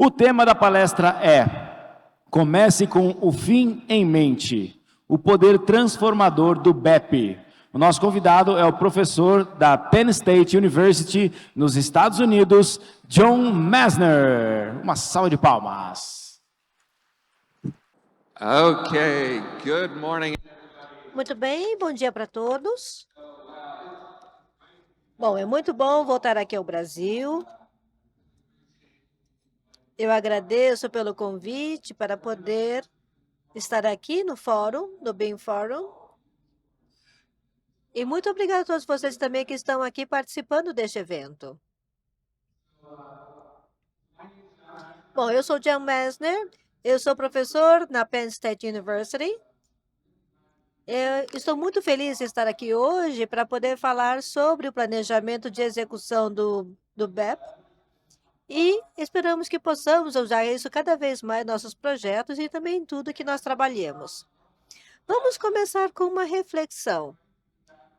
O tema da palestra é: comece com o fim em mente, o poder transformador do BEP. O nosso convidado é o professor da Penn State University, nos Estados Unidos, John Messner. Uma salva de palmas. Okay, good morning. Muito bem, bom dia para todos. Bom, é muito bom voltar aqui ao Brasil. Eu agradeço pelo convite para poder estar aqui no fórum, no BIM Fórum. E muito obrigada a todos vocês também que estão aqui participando deste evento. Bom, eu sou John Messner, eu sou professor na Penn State University. Eu estou muito feliz de estar aqui hoje para poder falar sobre o planejamento de execução do BEP. E esperamos que possamos usar isso cada vez mais em nossos projetos e também em tudo que nós trabalhemos. Vamos começar com uma reflexão.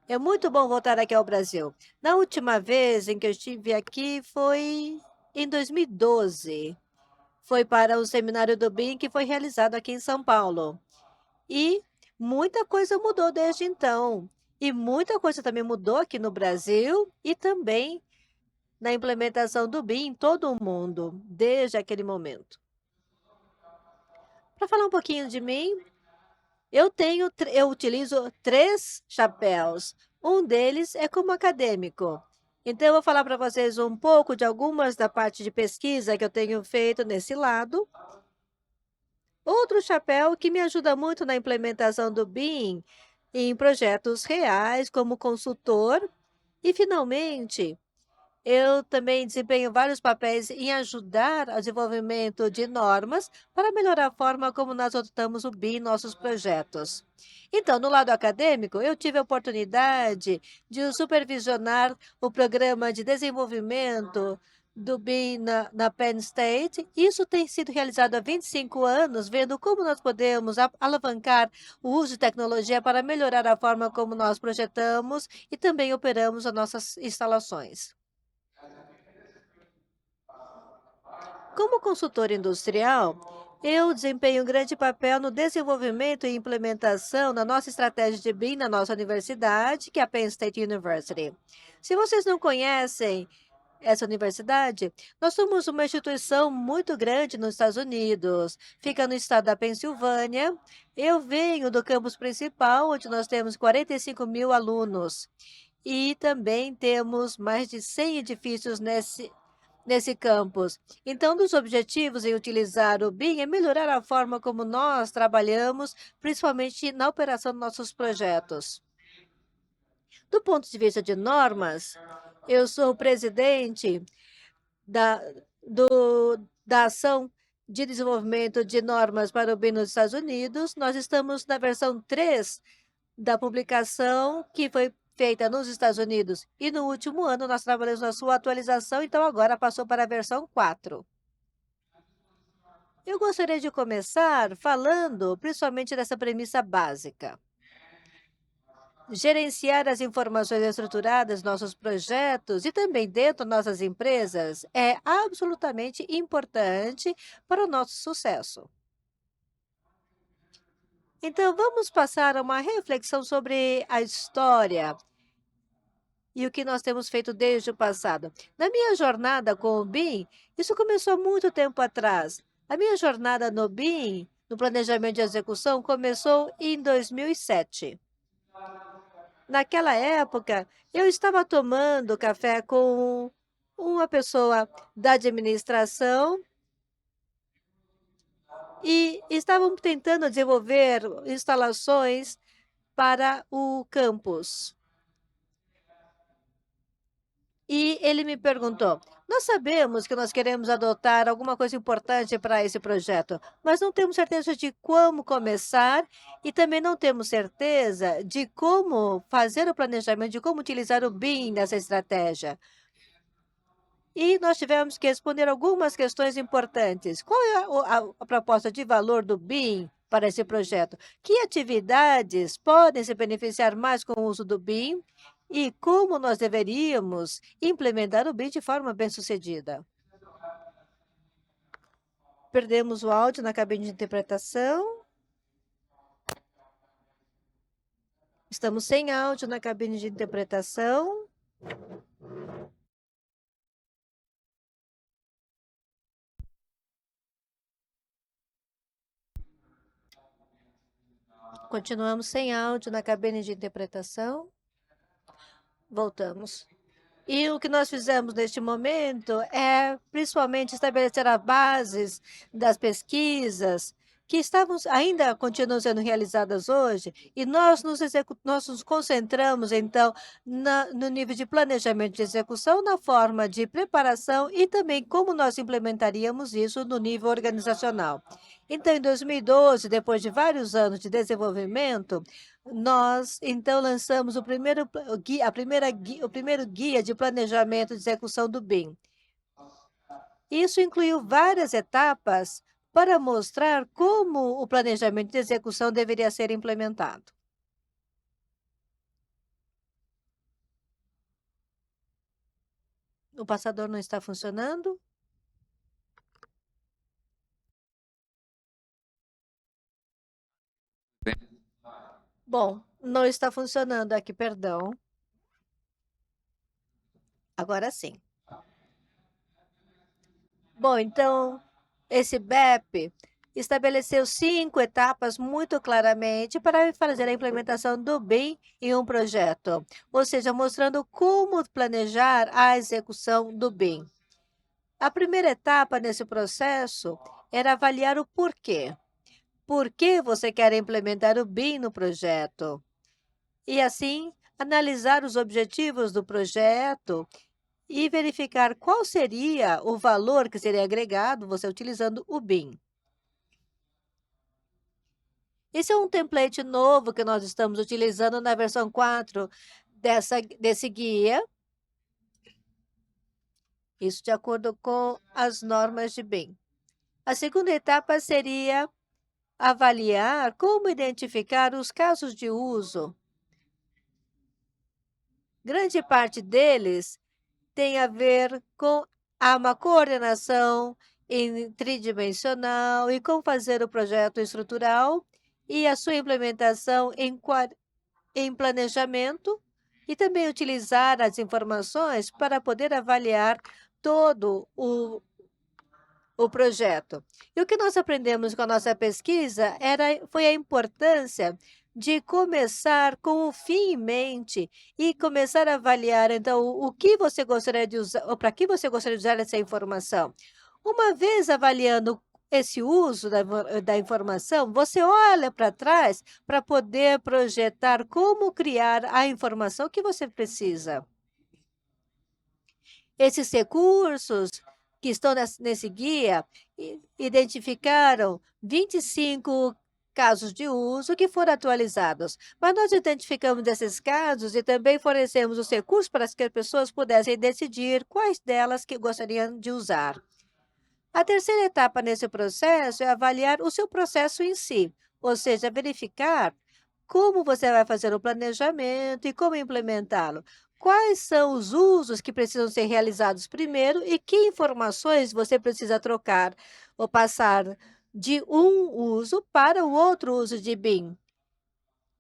É muito bom voltar aqui ao Brasil. Na última vez em que eu estive aqui foi em 2012. Foi para o seminário do BIM que foi realizado aqui em São Paulo. E muita coisa mudou desde então. E muita coisa também mudou aqui no Brasil e também na implementação do BIM em todo o mundo, desde aquele momento. Para falar um pouquinho de mim, eu utilizo 3 chapéus. Um deles é como acadêmico. Então, eu vou falar para vocês um pouco de algumas da parte de pesquisa que eu tenho feito nesse lado. Outro chapéu que me ajuda muito na implementação do BIM em projetos reais, como consultor. E, finalmente, eu também desempenho vários papéis em ajudar ao desenvolvimento de normas para melhorar a forma como nós adotamos o BIM em nossos projetos. Então, no lado acadêmico, eu tive a oportunidade de supervisionar o programa de desenvolvimento do BIM na Penn State. Isso tem sido realizado há 25 anos, vendo como nós podemos alavancar o uso de tecnologia para melhorar a forma como nós projetamos e também operamos as nossas instalações. Como consultor industrial, eu desempenho um grande papel no desenvolvimento e implementação da nossa estratégia de BIM na nossa universidade, que é a Penn State University. Se vocês não conhecem essa universidade, nós somos uma instituição muito grande nos Estados Unidos. Fica no estado da Pensilvânia. Eu venho do campus principal, onde nós temos 45 mil alunos. E também temos mais de 100 edifícios nesse campus. Então, um dos objetivos em utilizar o BIM é melhorar a forma como nós trabalhamos, principalmente na operação dos nossos projetos. Do ponto de vista de normas, eu sou o presidente da ação de desenvolvimento de normas para o BIM nos Estados Unidos. Nós estamos na versão 3 da publicação que foi feita nos Estados Unidos. E no último ano nós trabalhamos na sua atualização, então agora passou para a versão 4. Eu gostaria de começar falando principalmente dessa premissa básica. Gerenciar as informações estruturadas dos nossos projetos e também dentro das nossas empresas é absolutamente importante para o nosso sucesso. Então, vamos passar a uma reflexão sobre a história e o que nós temos feito desde o passado. Na minha jornada com o BIM, isso começou muito tempo atrás. A minha jornada no BIM, no planejamento de execução, começou em 2007. Naquela época, eu estava tomando café com uma pessoa da administração e estavam tentando desenvolver instalações para o campus. E ele me perguntou: nós sabemos que nós queremos adotar alguma coisa importante para esse projeto, mas não temos certeza de como começar e também não temos certeza de como fazer o planejamento, de como utilizar o BIM nessa estratégia. E nós tivemos que responder algumas questões importantes. Qual é a proposta de valor do BIM para esse projeto? Que atividades podem se beneficiar mais com o uso do BIM? E como nós deveríamos implementar o BIM de forma bem-sucedida? Perdemos o áudio na cabine de interpretação. Estamos sem áudio na cabine de interpretação. Continuamos sem áudio na cabine de interpretação. Voltamos. E o que nós fizemos neste momento é, principalmente, estabelecer as bases das pesquisas que ainda continuam sendo realizadas hoje, e nós nos concentramos, então, no nível de planejamento de execução, na forma de preparação e também como nós implementaríamos isso no nível organizacional. Então, em 2012, depois de vários anos de desenvolvimento, nós, então, lançamos o primeiro guia de planejamento de execução do BIM. Isso incluiu várias etapas para mostrar como o planejamento de execução deveria ser implementado. O passador não está funcionando? Bom, não está funcionando aqui, perdão. Agora sim. Bom, então, esse BEP estabeleceu 5 etapas muito claramente para fazer a implementação do BIM em um projeto, ou seja, mostrando como planejar a execução do BIM. A primeira etapa nesse processo era avaliar o porquê. Por que você quer implementar o BIM no projeto? E assim, analisar os objetivos do projeto e verificar qual seria o valor que seria agregado você utilizando o BIM. Esse é um template novo que nós estamos utilizando na versão 4 desse guia. Isso de acordo com as normas de BIM. A segunda etapa seria avaliar como identificar os casos de uso. Grande parte deles tem a ver com uma coordenação tridimensional e como fazer o projeto estrutural e a sua implementação em planejamento e também utilizar as informações para poder avaliar todo o projeto. E o que nós aprendemos com a nossa pesquisa foi a importância de começar com o fim em mente e começar a avaliar, então, o que você gostaria de usar, ou para que você gostaria de usar essa informação. Uma vez avaliando esse uso da informação, você olha para trás para poder projetar como criar a informação que você precisa. Esses recursos que estão nesse guia identificaram 25 casos de uso que foram atualizados. Mas nós identificamos esses casos e também fornecemos os recursos para que as pessoas pudessem decidir quais delas que gostariam de usar. A terceira etapa nesse processo é avaliar o seu processo em si, ou seja, verificar como você vai fazer o planejamento e como implementá-lo. Quais são os usos que precisam ser realizados primeiro e que informações você precisa trocar ou passar de um uso para o outro uso de BIM.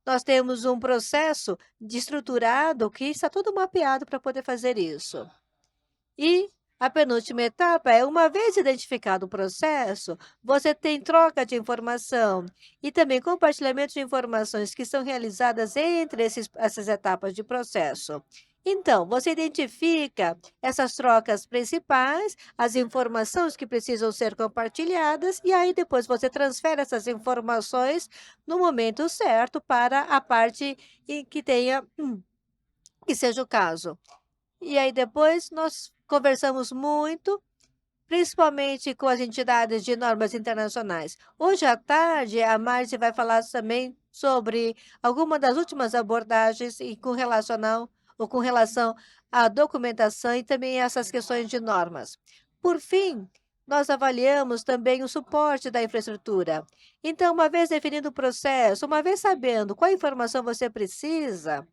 Nós temos um processo estruturado que está todo mapeado para poder fazer isso. E a penúltima etapa é, uma vez identificado o processo, você tem troca de informação e também compartilhamento de informações que são realizadas entre essas etapas de processo. Então, você identifica essas trocas principais, as informações que precisam ser compartilhadas, e aí depois você transfere essas informações no momento certo para a parte em que que seja o caso. E aí depois nós conversamos muito, principalmente com as entidades de normas internacionais. Hoje à tarde, a Marci vai falar também sobre alguma das últimas abordagens e com relação à documentação e também essas questões de normas. Por fim, nós avaliamos também o suporte da infraestrutura. Então, uma vez definido o processo, uma vez sabendo qual informação você precisa,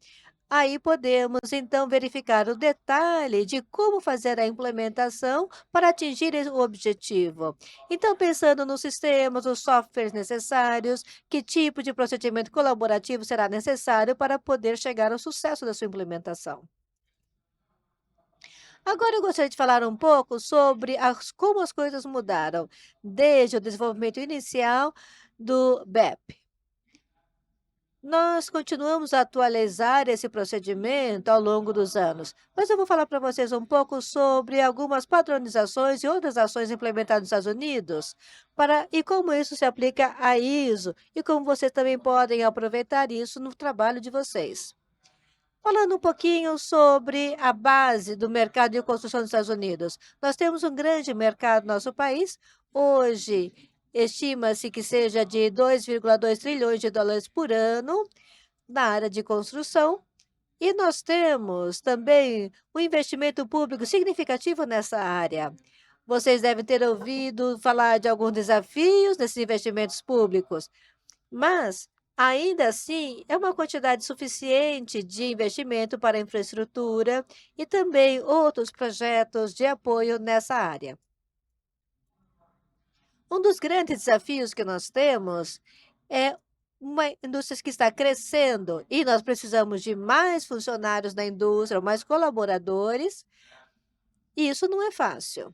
Aí podemos, então, verificar o detalhe de como fazer a implementação para atingir o objetivo. Então, pensando nos sistemas, os softwares necessários, que tipo de procedimento colaborativo será necessário para poder chegar ao sucesso da sua implementação. Agora eu gostaria de falar um pouco sobre como as coisas mudaram desde o desenvolvimento inicial do BEP. Nós continuamos a atualizar esse procedimento ao longo dos anos, mas eu vou falar para vocês um pouco sobre algumas padronizações e outras ações implementadas nos Estados Unidos e como isso se aplica à ISO e como vocês também podem aproveitar isso no trabalho de vocês. Falando um pouquinho sobre a base do mercado de construção dos Estados Unidos. Nós temos um grande mercado no nosso país. Hoje, estima-se que seja de 2,2 trilhões de dólares por ano na área de construção. E nós temos também um investimento público significativo nessa área. Vocês devem ter ouvido falar de alguns desafios nesses investimentos públicos, mas, ainda assim, é uma quantidade suficiente de investimento para a infraestrutura e também outros projetos de apoio nessa área. Um dos grandes desafios que nós temos é uma indústria que está crescendo e nós precisamos de mais funcionários na indústria, mais colaboradores, e isso não é fácil.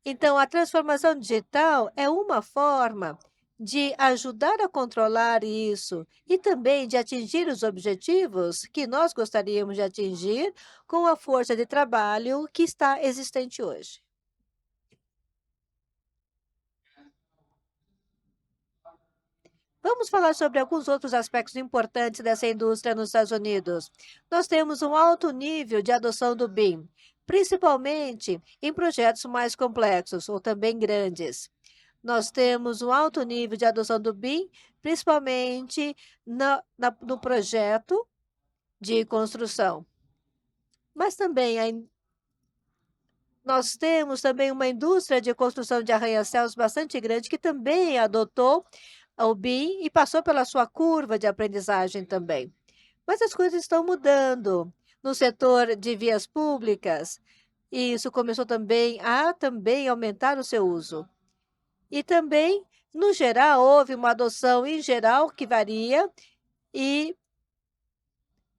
Então, a transformação digital é uma forma de ajudar a controlar isso e também de atingir os objetivos que nós gostaríamos de atingir com a força de trabalho que está existente hoje. Vamos falar sobre alguns outros aspectos importantes dessa indústria nos Estados Unidos. Nós temos um alto nível de adoção do BIM, principalmente em projetos mais complexos ou também grandes. Nós temos um alto nível de adoção do BIM, principalmente no projeto de construção. Mas também nós temos também uma indústria de construção de arranha-céus bastante grande que também adotou o BIM e passou pela sua curva de aprendizagem também. Mas as coisas estão mudando no setor de vias públicas e isso começou também a aumentar o seu uso. E também, no geral, houve uma adoção em geral que varia e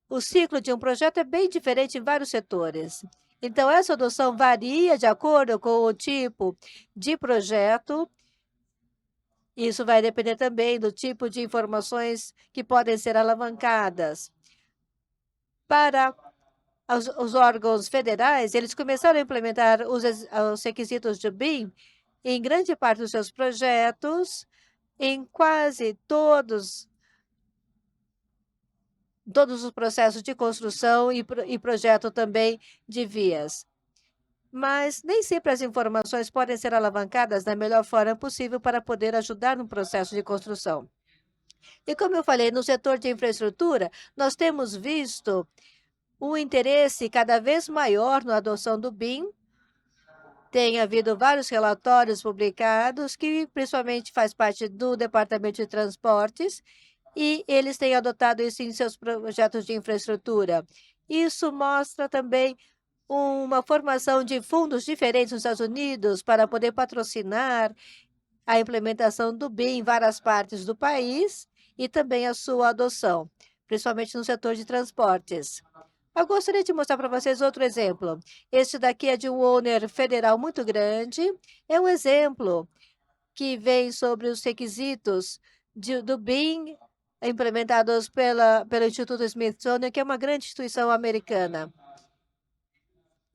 o ciclo de um projeto é bem diferente em vários setores. Então, essa adoção varia de acordo com o tipo de projeto. Isso vai depender também do tipo de informações que podem ser alavancadas. Para os órgãos federais, eles começaram a implementar os requisitos de BIM em grande parte dos seus projetos, em quase todos os processos de construção e projeto também de vias. Mas nem sempre as informações podem ser alavancadas da melhor forma possível para poder ajudar no processo de construção. E como eu falei, no setor de infraestrutura, nós temos visto um interesse cada vez maior na adoção do BIM. Tem havido vários relatórios publicados que principalmente faz parte do Departamento de Transportes e eles têm adotado isso em seus projetos de infraestrutura. Isso mostra também uma formação de fundos diferentes nos Estados Unidos para poder patrocinar a implementação do BIM em várias partes do país e também a sua adoção, principalmente no setor de transportes. Eu gostaria de mostrar para vocês outro exemplo. Este daqui é de um owner federal muito grande. É um exemplo que vem sobre os requisitos do BIM implementados pelo Instituto Smithsonian, que é uma grande instituição americana.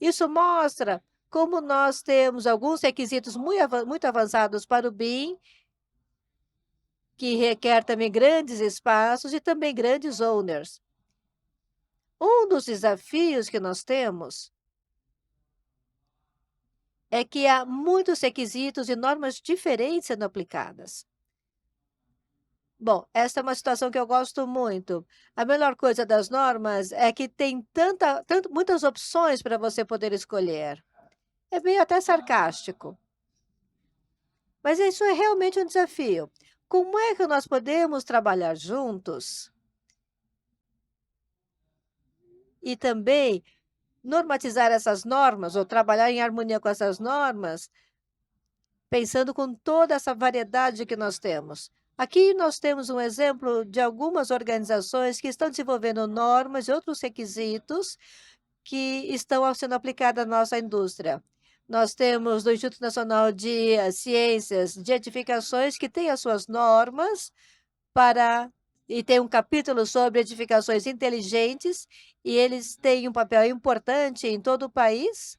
Isso mostra como nós temos alguns requisitos muito avançados para o BIM, que requer também grandes espaços e também grandes owners. Um dos desafios que nós temos é que há muitos requisitos e normas diferentes sendo aplicadas. Bom, essa é uma situação que eu gosto muito. A melhor coisa das normas é que tem muitas opções para você poder escolher. É meio até sarcástico. Mas isso é realmente um desafio. Como é que nós podemos trabalhar juntos e também normatizar essas normas ou trabalhar em harmonia com essas normas, pensando com toda essa variedade que nós temos. Aqui nós temos um exemplo de algumas organizações que estão desenvolvendo normas e outros requisitos que estão sendo aplicados à nossa indústria. Nós temos do Instituto Nacional de Ciências de Edificações, que tem as suas normas e tem um capítulo sobre edificações inteligentes, e eles têm um papel importante em todo o país.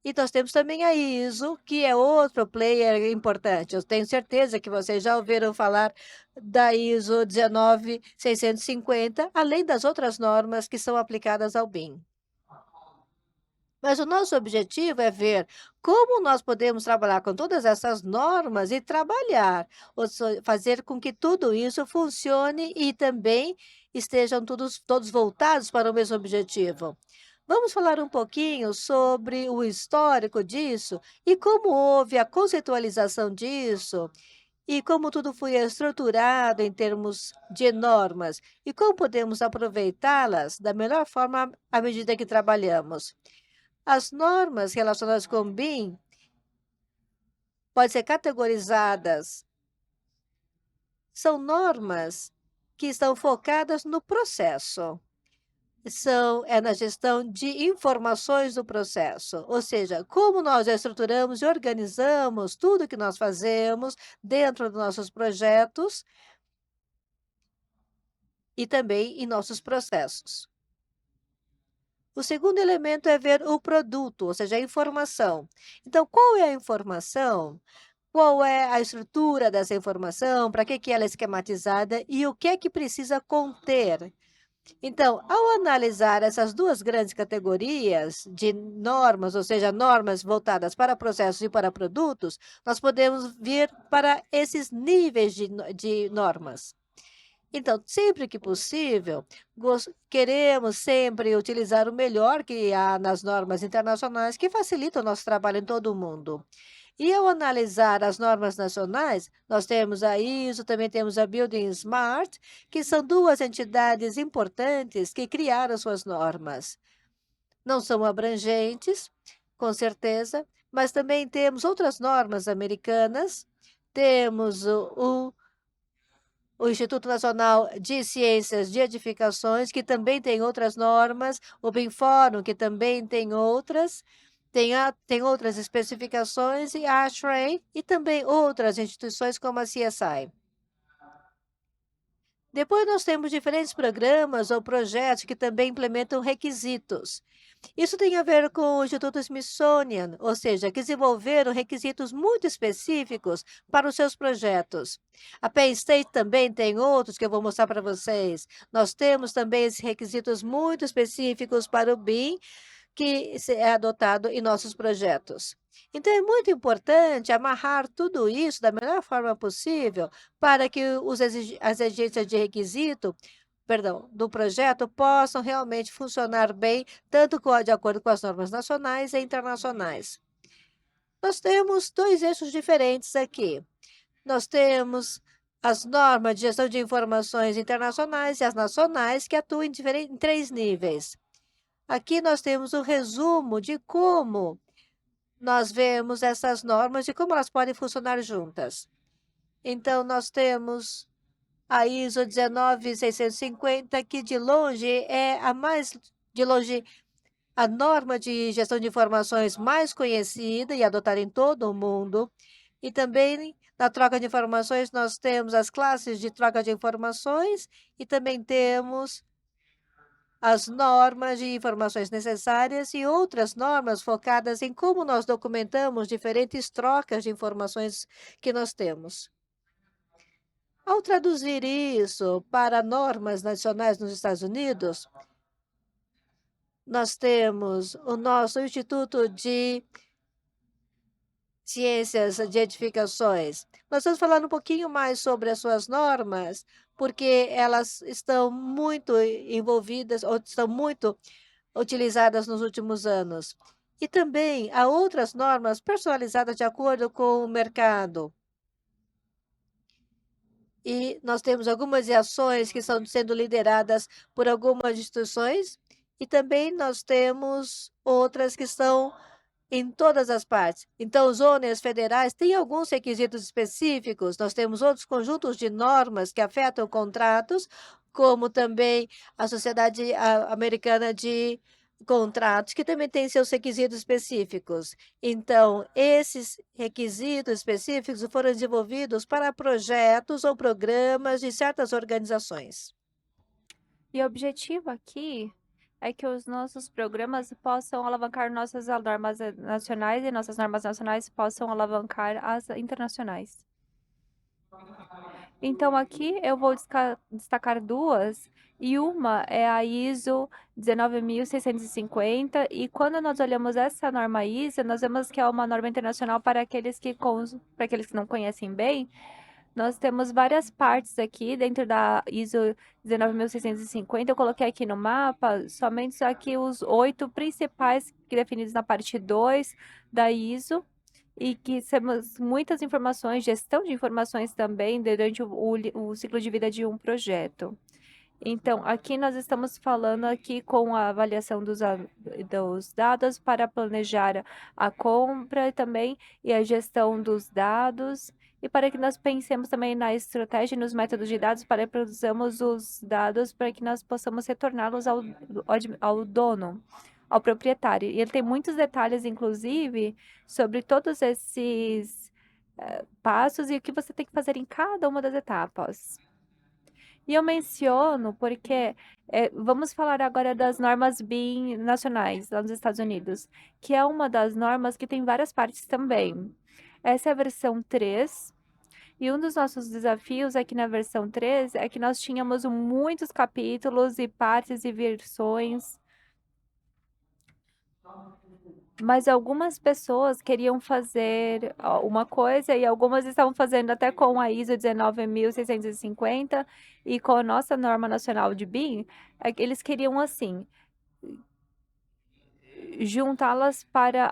E nós temos também a ISO, que é outro player importante. Eu tenho certeza que vocês já ouviram falar da ISO 19650, além das outras normas que são aplicadas ao BIM. Mas o nosso objetivo é ver como nós podemos trabalhar com todas essas normas e trabalhar, fazer com que tudo isso funcione e também estejam todos voltados para o mesmo objetivo. Vamos falar um pouquinho sobre o histórico disso e como houve a conceitualização disso e como tudo foi estruturado em termos de normas e como podemos aproveitá-las da melhor forma à medida que trabalhamos. As normas relacionadas com o BIM podem ser categorizadas. São normas que estão focadas no processo. É na gestão de informações do processo, ou seja, como nós estruturamos e organizamos tudo que nós fazemos dentro dos nossos projetos e também em nossos processos. O segundo elemento é ver o produto, ou seja, a informação. Então, qual é a informação? Qual é a estrutura dessa informação? Para que ela é esquematizada? E o que é que precisa conter? Então, ao analisar essas duas grandes categorias de normas, ou seja, normas voltadas para processos e para produtos, nós podemos vir para esses níveis de normas. Então, sempre que possível, queremos sempre utilizar o melhor que há nas normas internacionais que facilitam o nosso trabalho em todo o mundo. E ao analisar as normas nacionais, nós temos a ISO, também temos a Building Smart, que são duas entidades importantes que criaram suas normas. Não são abrangentes, com certeza, mas também temos outras normas americanas, temos o Instituto Nacional de Ciências de Edificações, que também tem outras normas, o BIMFórum, que também tem outras, tem outras especificações, e a ASHRAE, e também outras instituições como a CSI. Depois nós temos diferentes programas ou projetos que também implementam requisitos. Isso tem a ver com o Instituto Smithsonian, ou seja, que desenvolveram requisitos muito específicos para os seus projetos. A Penn State também tem outros que eu vou mostrar para vocês. Nós temos também esses requisitos muito específicos para o BIM, que é adotado em nossos projetos. Então, é muito importante amarrar tudo isso da melhor forma possível para que as exigências de requisito do projeto possam realmente funcionar bem, tanto de acordo com as normas nacionais e internacionais. Nós temos dois eixos diferentes aqui. Nós temos as normas de gestão de informações internacionais e as nacionais, que atuam em três níveis. Aqui nós temos um resumo de como nós vemos essas normas e como elas podem funcionar juntas. Então, nós temos a ISO 19650, que de longe é a norma de gestão de informações mais conhecida e adotada em todo o mundo. E também, na troca de informações, nós temos as classes de troca de informações e também temos as normas de informações necessárias e outras normas focadas em como nós documentamos diferentes trocas de informações que nós temos. Ao traduzir isso para normas nacionais nos Estados Unidos, nós temos o nosso Instituto de Ciências de Edificações. Nós vamos falar um pouquinho mais sobre as suas normas, porque elas estão muito envolvidas ou estão muito utilizadas nos últimos anos. E também há outras normas personalizadas de acordo com o mercado. E nós temos algumas ações que estão sendo lideradas por algumas instituições e também nós temos outras que estão em todas as partes. Então, os owners federais têm alguns requisitos específicos, nós temos outros conjuntos de normas que afetam contratos, como também a Sociedade Americana de Contratos, que também tem seus requisitos específicos. Então, esses requisitos específicos foram desenvolvidos para projetos ou programas de certas organizações. E o objetivo aqui é que os nossos programas possam alavancar nossas normas nacionais e nossas normas nacionais possam alavancar as internacionais. Então, aqui eu vou destacar duas, e uma é a ISO 19650, e quando nós olhamos essa norma ISO, nós vemos que é uma norma internacional para aqueles que não conhecem bem. Nós temos várias partes aqui dentro da ISO 19650. Eu coloquei aqui no mapa somente aqui os 8 principais definidos na parte 2 da ISO, e que temos muitas informações, gestão de informações também durante o ciclo de vida de um projeto. Então, aqui nós estamos falando aqui com a avaliação dos dados para planejar a compra também e a gestão dos dados, e para que nós pensemos também na estratégia e nos métodos de dados para que produzamos os dados para que nós possamos retorná-los ao dono, ao proprietário. E ele tem muitos detalhes, inclusive, sobre todos esses passos e o que você tem que fazer em cada uma das etapas. E eu menciono porque vamos falar agora das normas BIM nacionais lá nos Estados Unidos, que é uma das normas que tem várias partes também. Essa é a versão 3. E um dos nossos desafios aqui na versão 3 é que nós tínhamos muitos capítulos e partes e versões. Mas algumas pessoas queriam fazer uma coisa e algumas estavam fazendo até com a ISO 19650 e com a nossa norma nacional de BIM, eles queriam assim juntá-las para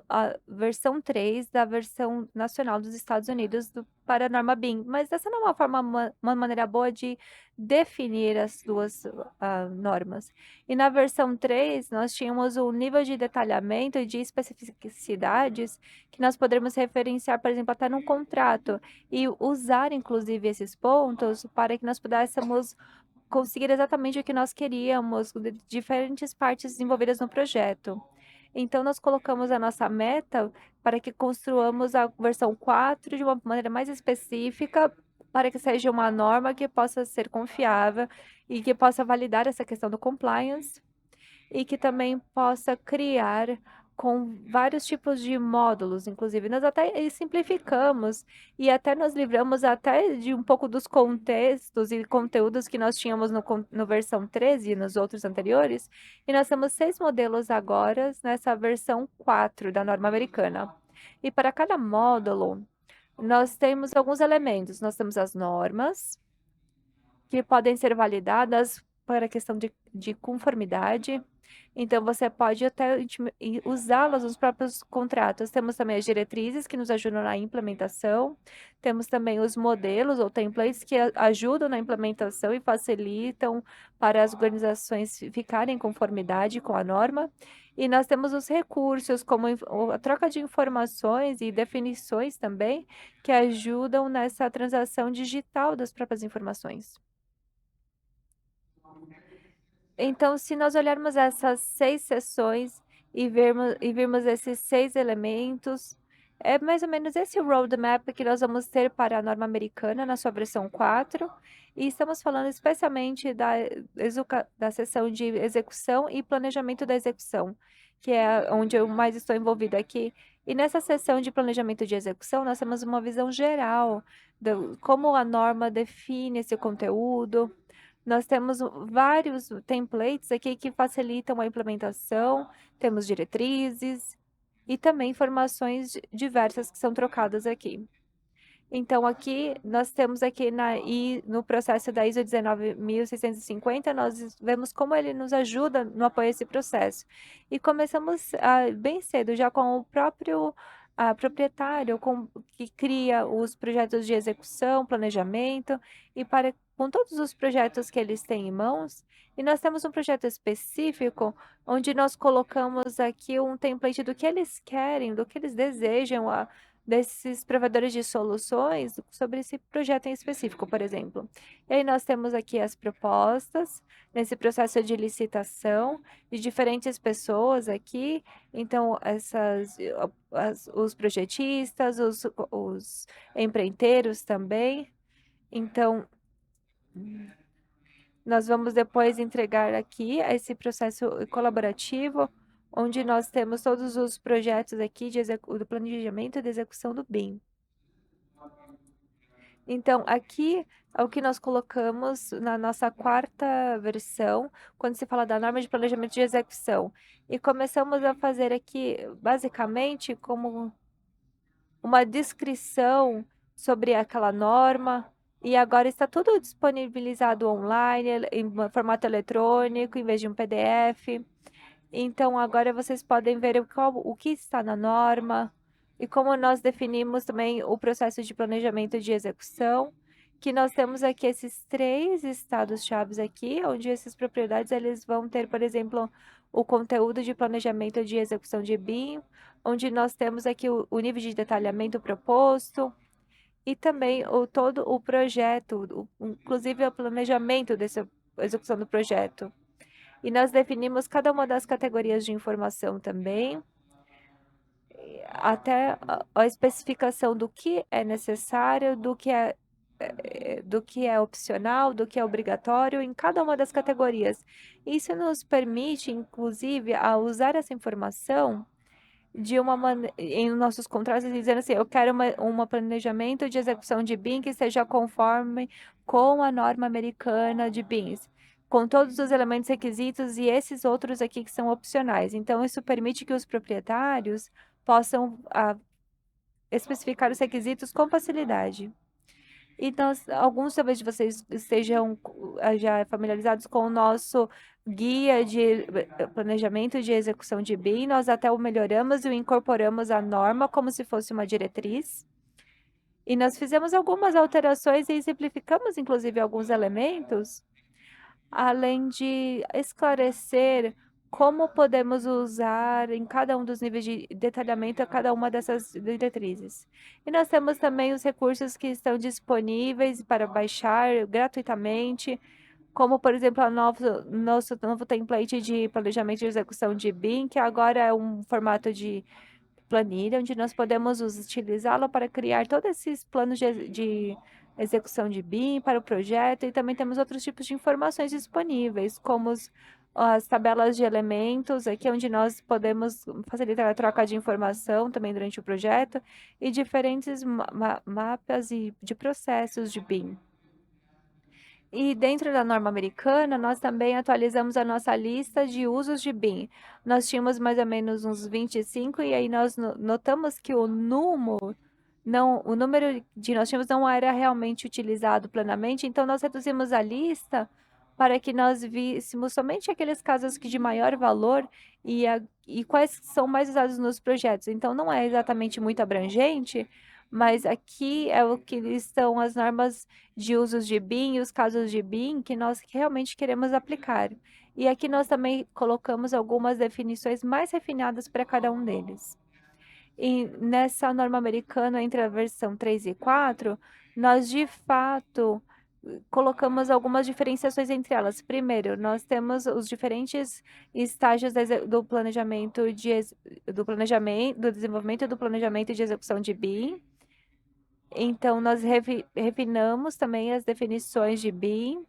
a versão 3 da versão nacional dos Estados Unidos para a norma BIM. Mas essa não é uma maneira boa de definir as duas normas. E na versão 3, nós tínhamos um nível de detalhamento e de especificidades que nós poderíamos referenciar, por exemplo, até num contrato, e usar, inclusive, esses pontos para que nós pudéssemos conseguir exatamente o que nós queríamos, de diferentes partes envolvidas no projeto. Então, nós colocamos a nossa meta para que construamos a versão 4 de uma maneira mais específica, para que seja uma norma que possa ser confiável e que possa validar essa questão do compliance e que também possa criar com vários tipos de módulos, inclusive. Nós até simplificamos e até nos livramos até de um pouco dos contextos e conteúdos que nós tínhamos no versão 13 e nos outros anteriores, e nós temos 6 modelos agora nessa versão 4 da norma americana. E para cada módulo, nós temos alguns elementos. Nós temos as normas, que podem ser validadas para a questão de conformidade. Então, você pode até usá-las nos próprios contratos. Temos também as diretrizes que nos ajudam na implementação. Temos também os modelos ou templates que ajudam na implementação e facilitam para as organizações ficarem em conformidade com a norma. E nós temos os recursos, como a troca de informações e definições também, que ajudam nessa transação digital das próprias informações. Então, se nós olharmos essas 6 seções e virmos esses 6 elementos, é mais ou menos esse roadmap que nós vamos ter para a norma americana na sua versão 4. E estamos falando especialmente da seção de execução e planejamento da execução, que é onde eu mais estou envolvida aqui. E nessa seção de planejamento de execução, nós temos uma visão geral de como a norma define esse conteúdo. Nós temos vários templates aqui que facilitam a implementação, temos diretrizes e também informações diversas que são trocadas aqui. Então, aqui, nós temos aqui no processo da ISO 19650, nós vemos como ele nos ajuda no apoio a esse processo. E começamos bem cedo, já com o próprio proprietário, que cria os projetos de execução, planejamento, e com todos os projetos que eles têm em mãos, e nós temos um projeto específico onde nós colocamos aqui um template do que eles querem, do que eles desejam, desses provedores de soluções sobre esse projeto em específico, por exemplo. E aí nós temos aqui as propostas nesse processo de licitação de diferentes pessoas aqui. Então, os projetistas, os empreiteiros também. Então, nós vamos depois entregar aqui esse processo colaborativo, onde nós temos todos os projetos aqui do planejamento e de execução do BIM. Então, aqui é o que nós colocamos na nossa quarta versão, quando se fala da norma de planejamento de execução. E começamos a fazer aqui, basicamente, como uma descrição sobre aquela norma, e agora está tudo disponibilizado online, em formato eletrônico, em vez de um PDF. Então, agora vocês podem ver o que está na norma e como nós definimos também o processo de planejamento de execução, que nós temos aqui esses 3 estados-chave aqui, onde essas propriedades eles vão ter, por exemplo, o conteúdo de planejamento de execução de BIM, onde nós temos aqui o nível de detalhamento proposto e também todo o projeto, inclusive o planejamento dessa execução do projeto. E nós definimos cada uma das categorias de informação também, até a especificação do que é necessário, do que é opcional, do que é obrigatório em cada uma das categorias. Isso nos permite, inclusive, a usar essa informação de uma em nossos contratos, dizendo assim, eu quero um planejamento de execução de BIM que seja conforme com a norma americana de BIMs, com todos os elementos requisitos e esses outros aqui que são opcionais. Então, isso permite que os proprietários possam especificar os requisitos com facilidade. Então, alguns talvez de vocês estejam já familiarizados com o nosso guia de planejamento de execução de BIM. Nós até o melhoramos e o incorporamos à norma como se fosse uma diretriz. E nós fizemos algumas alterações e simplificamos, inclusive, alguns elementos, além de esclarecer como podemos usar em cada um dos níveis de detalhamento a cada uma dessas diretrizes. E nós temos também os recursos que estão disponíveis para baixar gratuitamente, como, por exemplo, nosso novo template de planejamento e execução de BIM, que agora é um formato de planilha, onde nós podemos utilizá-lo para criar todos esses planos de execução de BIM para o projeto, e também temos outros tipos de informações disponíveis, como as tabelas de elementos, aqui onde nós podemos facilitar a troca de informação também durante o projeto, e diferentes mapas de processos de BIM. E dentro da norma americana, nós também atualizamos a nossa lista de usos de BIM. Nós tínhamos mais ou menos uns 25, e aí nós notamos que o número de nós tínhamos não era realmente utilizado plenamente, então nós reduzimos a lista para que nós víssemos somente aqueles casos de maior valor e quais são mais usados nos projetos. Então, não é exatamente muito abrangente, mas aqui é o que estão as normas de usos de BIM e os casos de BIM que nós realmente queremos aplicar. E aqui nós também colocamos algumas definições mais refinadas para cada um deles. E nessa norma americana, entre a versão 3 e 4, nós de fato colocamos algumas diferenciações entre elas. Primeiro, nós temos os diferentes estágios do planejamento, do desenvolvimento do planejamento e de execução de BIM. Então, nós refinamos também as definições de BIM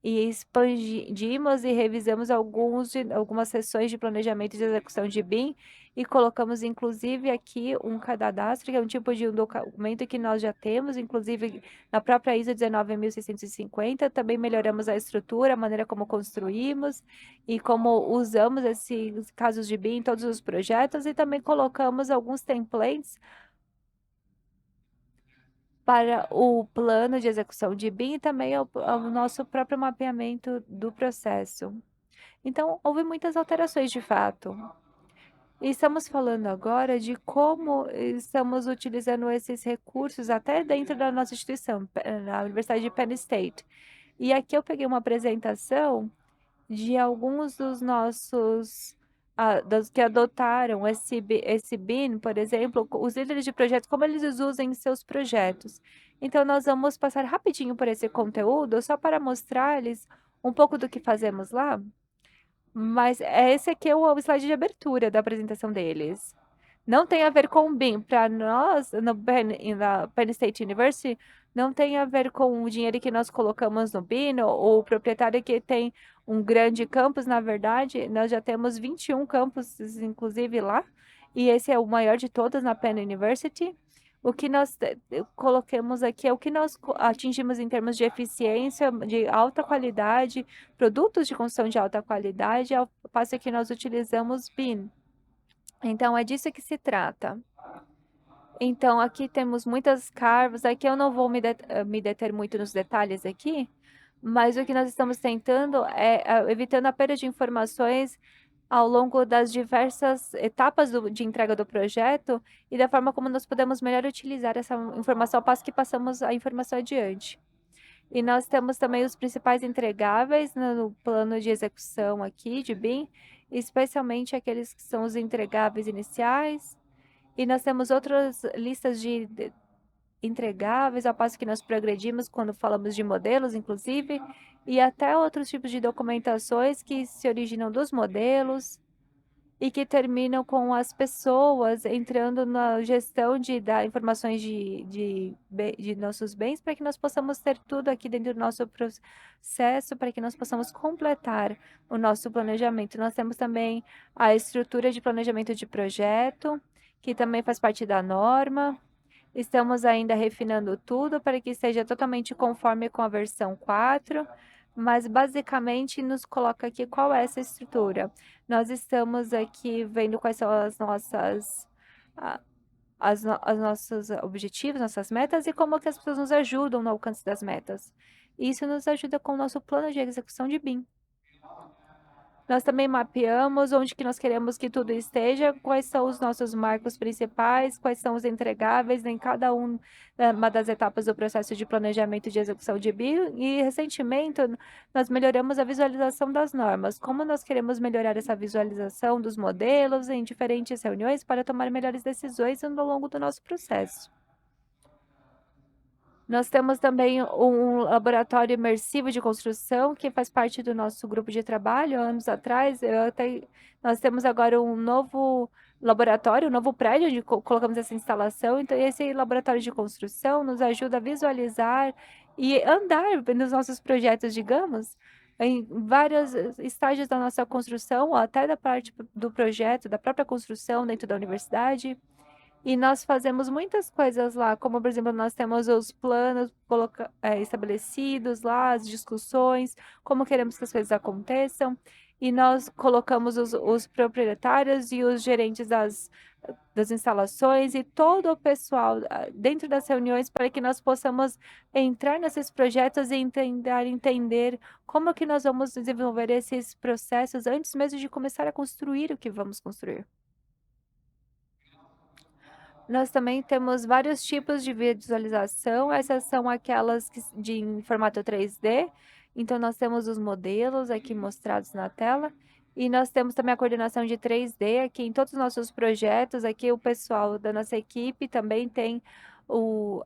e expandimos e revisamos algumas seções de planejamento e de execução de BIM e colocamos, inclusive, aqui um cadastro, que é um tipo de documento que nós já temos, inclusive na própria ISO 19650. Também melhoramos a estrutura, a maneira como construímos e como usamos esses casos de BIM em todos os projetos, e também colocamos alguns templates para o plano de execução de BIM e também ao nosso próprio mapeamento do processo. Então, houve muitas alterações de fato. E estamos falando agora de como estamos utilizando esses recursos até dentro da nossa instituição, na Universidade de Penn State. E aqui eu peguei uma apresentação de alguns dos nossos dos que adotaram esse BIM, por exemplo, os líderes de projetos, como eles usam em seus projetos. Então, nós vamos passar rapidinho por esse conteúdo, só para mostrar-lhes um pouco do que fazemos lá. Mas esse aqui é o slide de abertura da apresentação deles. Não tem a ver com o BIM. Para nós, na Penn State University, não tem a ver com o dinheiro que nós colocamos no BIM, ou o proprietário que tem um grande campus. Na verdade, nós já temos 21 campuses, inclusive, lá. E esse é o maior de todos na Penn University. O que nós colocamos aqui é o que nós atingimos em termos de eficiência, de alta qualidade, produtos de construção de alta qualidade, ao passo que nós utilizamos BIM. Então, é disso que se trata. Então, aqui temos muitas carvas. Aqui eu não vou me deter muito nos detalhes aqui, mas o que nós estamos tentando é evitando a perda de informações ao longo das diversas etapas de entrega do projeto e da forma como nós podemos melhor utilizar essa informação ao passo que passamos a informação adiante. E nós temos também os principais entregáveis no plano de execução aqui de BIM, especialmente aqueles que são os entregáveis iniciais. E nós temos outras listas de entregáveis, ao passo que nós progredimos quando falamos de modelos, inclusive, e até outros tipos de documentações que se originam dos modelos e que terminam com as pessoas entrando na gestão de dar informações de nossos bens, para que nós possamos ter tudo aqui dentro do nosso processo, para que nós possamos completar o nosso planejamento. Nós temos também a estrutura de planejamento de projeto, que também faz parte da norma. Estamos ainda refinando tudo para que seja totalmente conforme com a versão 4, mas basicamente nos coloca aqui qual é essa estrutura. Nós estamos aqui vendo quais são as nossos objetivos, nossas metas e como que as pessoas nos ajudam no alcance das metas. Isso nos ajuda com o nosso plano de execução de BIM. Nós também mapeamos onde que nós queremos que tudo esteja, quais são os nossos marcos principais, quais são os entregáveis em cada uma das etapas do processo de planejamento de execução de BIM. E, recentemente, nós melhoramos a visualização das normas. Como nós queremos melhorar essa visualização dos modelos em diferentes reuniões para tomar melhores decisões ao longo do nosso processo. Nós temos também um laboratório imersivo de construção, que faz parte do nosso grupo de trabalho. Anos atrás, nós temos agora um novo laboratório, um novo prédio onde colocamos essa instalação. Então, esse laboratório de construção nos ajuda a visualizar e andar nos nossos projetos, digamos, em vários estágios da nossa construção, ou até da parte do projeto, da própria construção dentro da universidade. E nós fazemos muitas coisas lá, como, por exemplo, nós temos os planos estabelecidos lá, as discussões, como queremos que as coisas aconteçam. E nós colocamos os proprietários e os gerentes das instalações e todo o pessoal dentro das reuniões para que nós possamos entrar nesses projetos e entender como que nós vamos desenvolver esses processos antes mesmo de começar a construir o que vamos construir. Nós também temos vários tipos de visualização. Essas são aquelas em formato 3D. Então, nós temos os modelos aqui mostrados na tela. E nós temos também a coordenação de 3D aqui em todos os nossos projetos. Aqui o pessoal da nossa equipe também tem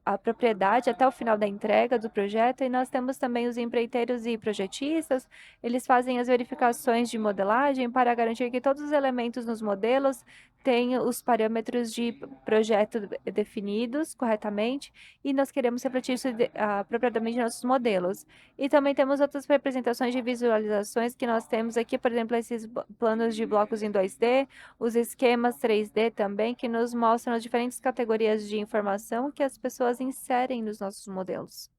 a propriedade até o final da entrega do projeto. E nós temos também os empreiteiros e projetistas. Eles fazem as verificações de modelagem para garantir que todos os elementos nos modelos tem os parâmetros de projeto definidos corretamente e nós queremos refletir isso apropriadamente nos nossos modelos. E também temos outras representações de visualizações que nós temos aqui, por exemplo, esses planos de blocos em 2D, os esquemas 3D também, que nos mostram as diferentes categorias de informação que as pessoas inserem nos nossos modelos.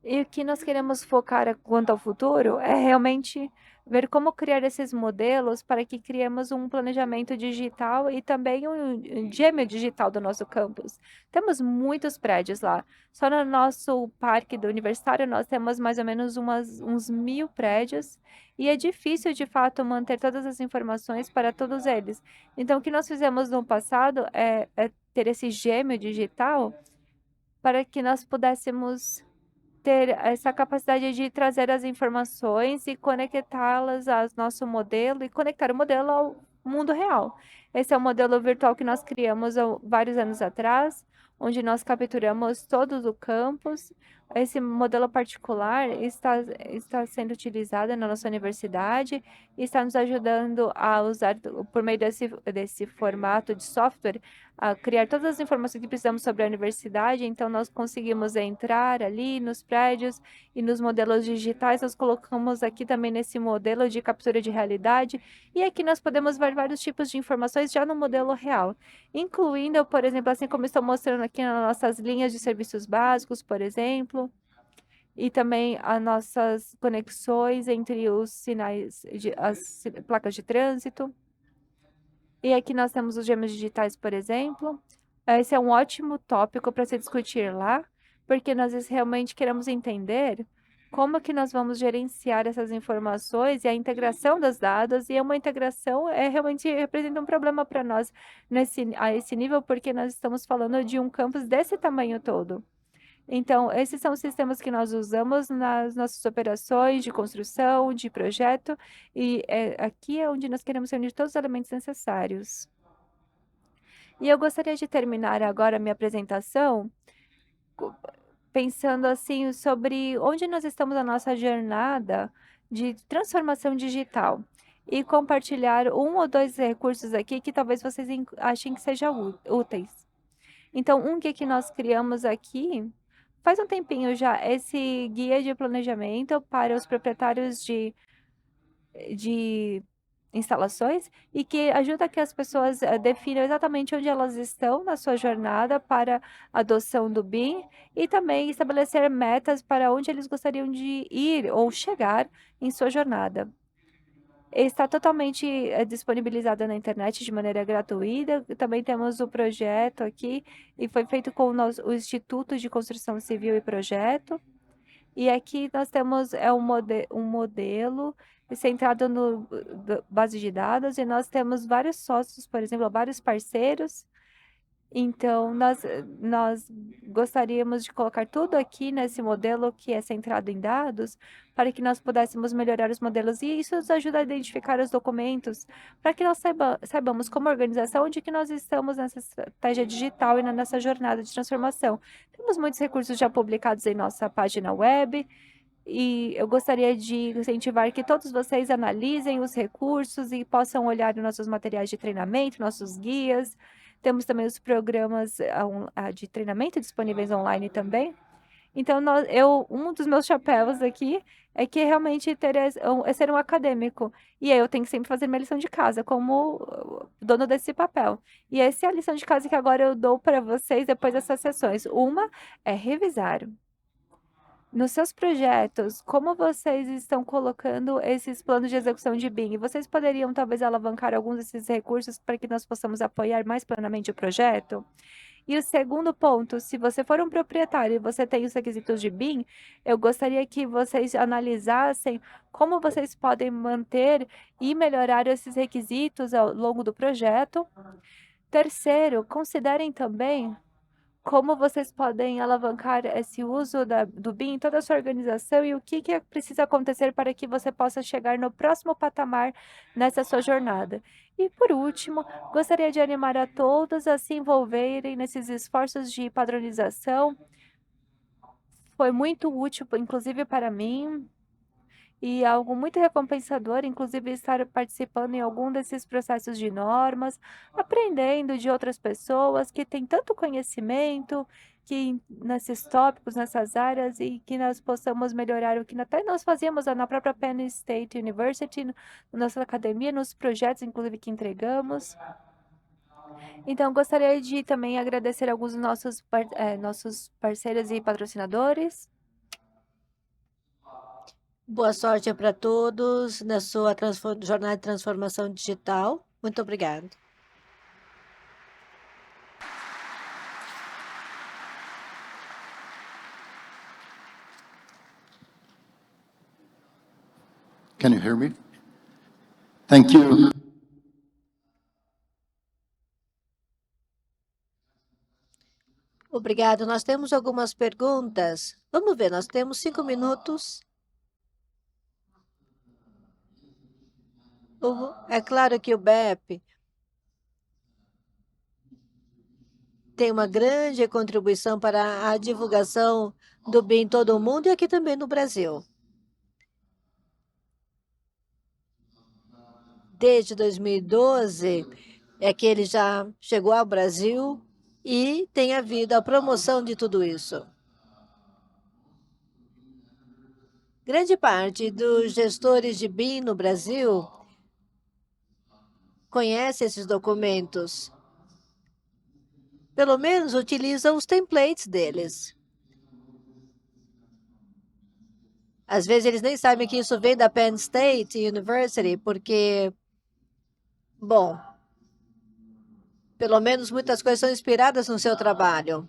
E o que nós queremos focar quanto ao futuro é realmente ver como criar esses modelos para que criemos um planejamento digital e também um gêmeo digital do nosso campus. Temos muitos prédios lá. Só no nosso parque do universitário nós temos mais ou menos uns 1.000 prédios e é difícil de fato manter todas as informações para todos eles. Então, o que nós fizemos no passado é ter esse gêmeo digital para que nós pudéssemos ter essa capacidade de trazer as informações e conectá-las ao nosso modelo e conectar o modelo ao mundo real. Esse é o modelo virtual que nós criamos há vários anos atrás, onde nós capturamos todo o campus. Esse modelo particular está sendo utilizado na nossa universidade e está nos ajudando a usar, por meio desse formato de software, a criar todas as informações que precisamos sobre a universidade. Então, nós conseguimos entrar ali nos prédios e nos modelos digitais. Nós colocamos aqui também nesse modelo de captura de realidade. E aqui nós podemos ver vários tipos de informações já no modelo real, incluindo, por exemplo, assim como estou mostrando aqui nas nossas linhas de serviços básicos, por exemplo, e também as nossas conexões entre os sinais, as placas de trânsito. E aqui nós temos os gêmeos digitais, por exemplo. Esse é um ótimo tópico para se discutir lá, porque nós realmente queremos entender como que nós vamos gerenciar essas informações e a integração dos dados, e uma integração realmente representa um problema para nós a esse nível, porque nós estamos falando de um campus desse tamanho todo. Então, esses são os sistemas que nós usamos nas nossas operações de construção, de projeto, e aqui é onde nós queremos reunir todos os elementos necessários. E eu gostaria de terminar agora a minha apresentação pensando assim sobre onde nós estamos na nossa jornada de transformação digital e compartilhar um ou dois recursos aqui que talvez vocês achem que sejam úteis. Então, um que nós criamos aqui faz um tempinho já, esse guia de planejamento para os proprietários de instalações e que ajuda que as pessoas definam exatamente onde elas estão na sua jornada para a adoção do BIM e também estabelecer metas para onde eles gostariam de ir ou chegar em sua jornada. Está totalmente disponibilizada na internet de maneira gratuita. Também temos o projeto aqui, e foi feito com o Instituto de Construção Civil e Projeto. E aqui nós temos um modelo centrado no base de dados, e nós temos vários sócios, por exemplo, vários parceiros. Então, nós gostaríamos de colocar tudo aqui nesse modelo que é centrado em dados, para que nós pudéssemos melhorar os modelos. E isso nos ajuda a identificar os documentos, para que nós saibamos como organização onde que nós estamos nessa estratégia digital e na nossa jornada de transformação. Temos muitos recursos já publicados em nossa página web, e eu gostaria de incentivar que todos vocês analisem os recursos e possam olhar os nossos materiais de treinamento, nossos guias. Temos também os programas de treinamento disponíveis online também. Então, um dos meus chapéus aqui é que realmente é ser um acadêmico. E aí eu tenho que sempre fazer minha lição de casa como dono desse papel. E essa é a lição de casa que agora eu dou para vocês depois dessas sessões. Uma é revisar. Nos seus projetos, como vocês estão colocando esses planos de execução de BIM? Vocês poderiam talvez alavancar alguns desses recursos para que nós possamos apoiar mais plenamente o projeto? E o segundo ponto, se você for um proprietário e você tem os requisitos de BIM, eu gostaria que vocês analisassem como vocês podem manter e melhorar esses requisitos ao longo do projeto. Terceiro, considerem também como vocês podem alavancar esse uso do BIM em toda a sua organização e o que precisa acontecer para que você possa chegar no próximo patamar nessa sua jornada. E por último, gostaria de animar a todos a se envolverem nesses esforços de padronização. Foi muito útil, inclusive para mim, e algo muito recompensador, inclusive estar participando em algum desses processos de normas, aprendendo de outras pessoas que têm tanto conhecimento que nesses tópicos, nessas áreas, e que nós possamos melhorar o que até nós fazíamos na própria Penn State University, na nossa academia, nos projetos, inclusive, que entregamos. Então, gostaria de também agradecer alguns dos nossos parceiros e patrocinadores. Boa sorte para todos na sua jornada de transformação digital. Muito obrigado. Can you hear me? Thank you. Obrigado. Nós temos algumas perguntas. Vamos ver, nós temos 5 minutos. É claro que o BEP tem uma grande contribuição para a divulgação do BIM em todo o mundo e aqui também no Brasil. Desde 2012 é que ele já chegou ao Brasil e tem havido a promoção de tudo isso. Grande parte dos gestores de BIM no Brasil conhece esses documentos. Pelo menos utilizam os templates deles. Às vezes eles nem sabem que isso vem da Penn State University, porque, bom, pelo menos muitas coisas são inspiradas no seu trabalho.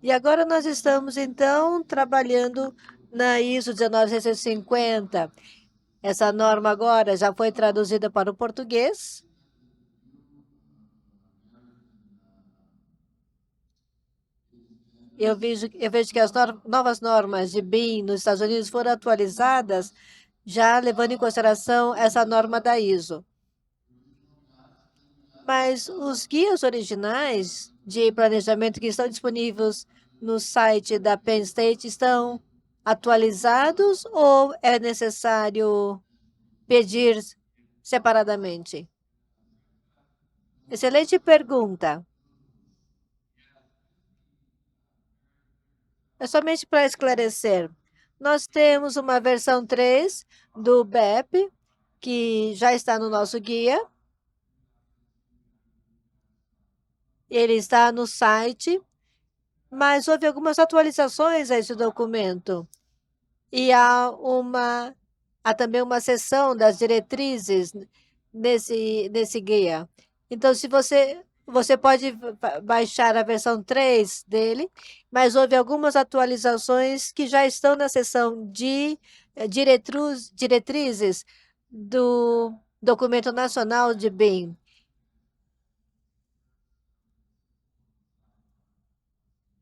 E agora nós estamos, então, trabalhando na ISO 19650. Essa norma agora já foi traduzida para o português. Eu vejo que as novas normas de BIM nos Estados Unidos foram atualizadas, já levando em consideração essa norma da ISO. Mas os guias originais de planejamento que estão disponíveis no site da Penn State estão atualizados ou é necessário pedir separadamente? Excelente pergunta. É somente para esclarecer. Nós temos uma versão 3 do BEP, que já está no nosso guia. Ele está no site, mas houve algumas atualizações a esse documento. E há também uma seção das diretrizes nesse guia. Então, se você pode baixar a versão 3 dele, mas houve algumas atualizações que já estão na seção de diretrizes do Documento Nacional de BIM.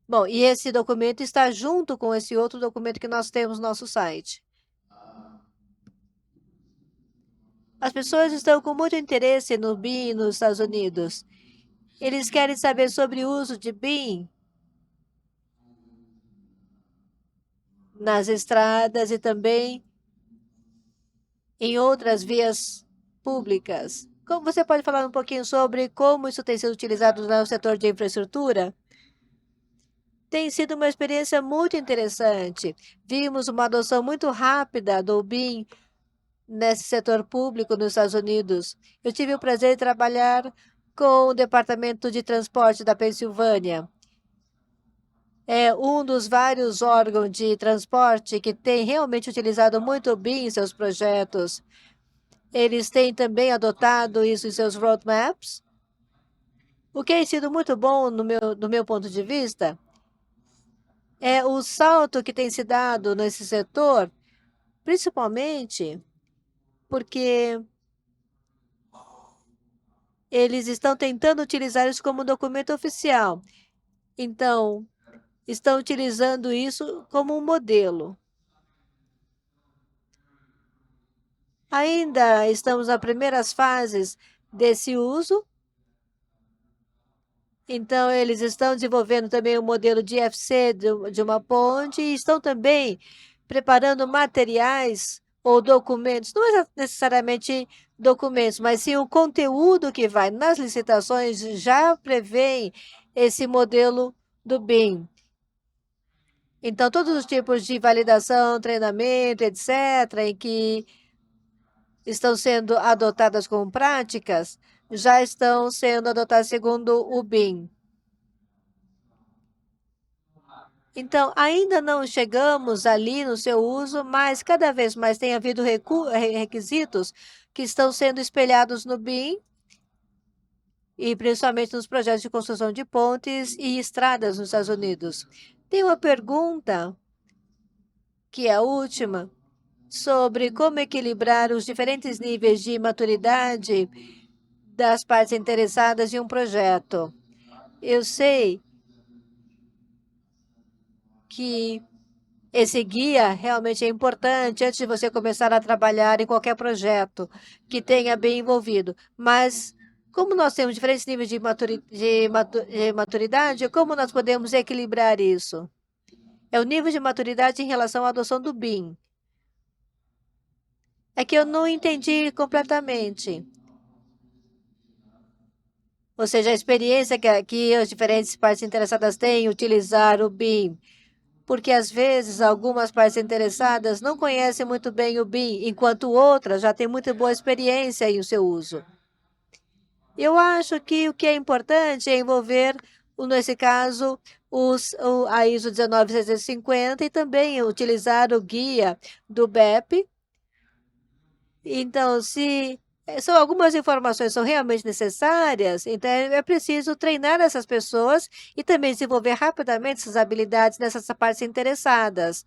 Bom, e esse documento está junto com esse outro documento que nós temos no nosso site. As pessoas estão com muito interesse no BIM nos Estados Unidos. Eles querem saber sobre o uso de BIM nas estradas e também em outras vias públicas. Como você pode falar um pouquinho sobre como isso tem sido utilizado no setor de infraestrutura? Tem sido uma experiência muito interessante. Vimos uma adoção muito rápida do BIM nesse setor público nos Estados Unidos. Eu tive o prazer de trabalhar com o Departamento de Transporte da Pensilvânia. É um dos vários órgãos de transporte que tem realmente utilizado muito BIM em seus projetos. Eles têm também adotado isso em seus roadmaps. O que tem sido muito bom do meu ponto de vista é o salto que tem se dado nesse setor, principalmente porque eles estão tentando utilizar isso como documento oficial. Então, estão utilizando isso como um modelo. Ainda estamos nas primeiras fases desse uso. Então, eles estão desenvolvendo também o modelo de IFC de uma ponte e estão também preparando materiais ou documentos, não é necessariamente documentos, mas sim o conteúdo que vai nas licitações já prevê esse modelo do BIM. Então, todos os tipos de validação, treinamento, etc., em que estão sendo adotadas como práticas, já estão sendo adotadas segundo o BIM. Então, ainda não chegamos ali no seu uso, mas cada vez mais tem havido requisitos que estão sendo espelhados no BIM, e principalmente nos projetos de construção de pontes e estradas nos Estados Unidos. Tem uma pergunta, que é a última, sobre como equilibrar os diferentes níveis de maturidade das partes interessadas em um projeto. Eu sei que esse guia realmente é importante antes de você começar a trabalhar em qualquer projeto que tenha bem envolvido. Mas, como nós temos diferentes níveis de maturidade, como nós podemos equilibrar isso? É o nível de maturidade em relação à adoção do BIM. É que eu não entendi completamente. Ou seja, a experiência que as diferentes partes interessadas têm em utilizar o BIM. Porque, às vezes, algumas partes interessadas não conhecem muito bem o BIM, enquanto outras já têm muito boa experiência em o seu uso. Eu acho que o que é importante é envolver, nesse caso, a ISO 19650 e também utilizar o guia do BEP. Então, se são algumas informações são realmente necessárias, então é preciso treinar essas pessoas e também desenvolver rapidamente essas habilidades nessas partes interessadas.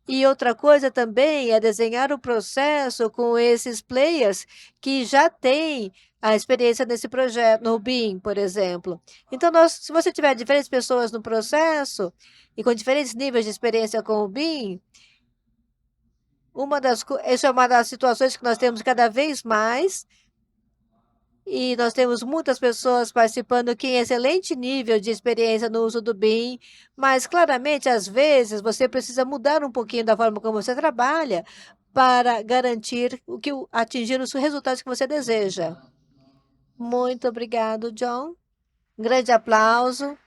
E outra coisa também é desenhar o processo com esses players que já têm a experiência nesse projeto, no BIM, por exemplo. Então, se você tiver diferentes pessoas no processo e com diferentes níveis de experiência com o BIM, essa é uma das situações que nós temos cada vez mais, e nós temos muitas pessoas participando que em excelente nível de experiência no uso do BIM, mas claramente, às vezes, você precisa mudar um pouquinho da forma como você trabalha para garantir atingir os resultados que você deseja. Muito obrigado, John. Um grande aplauso.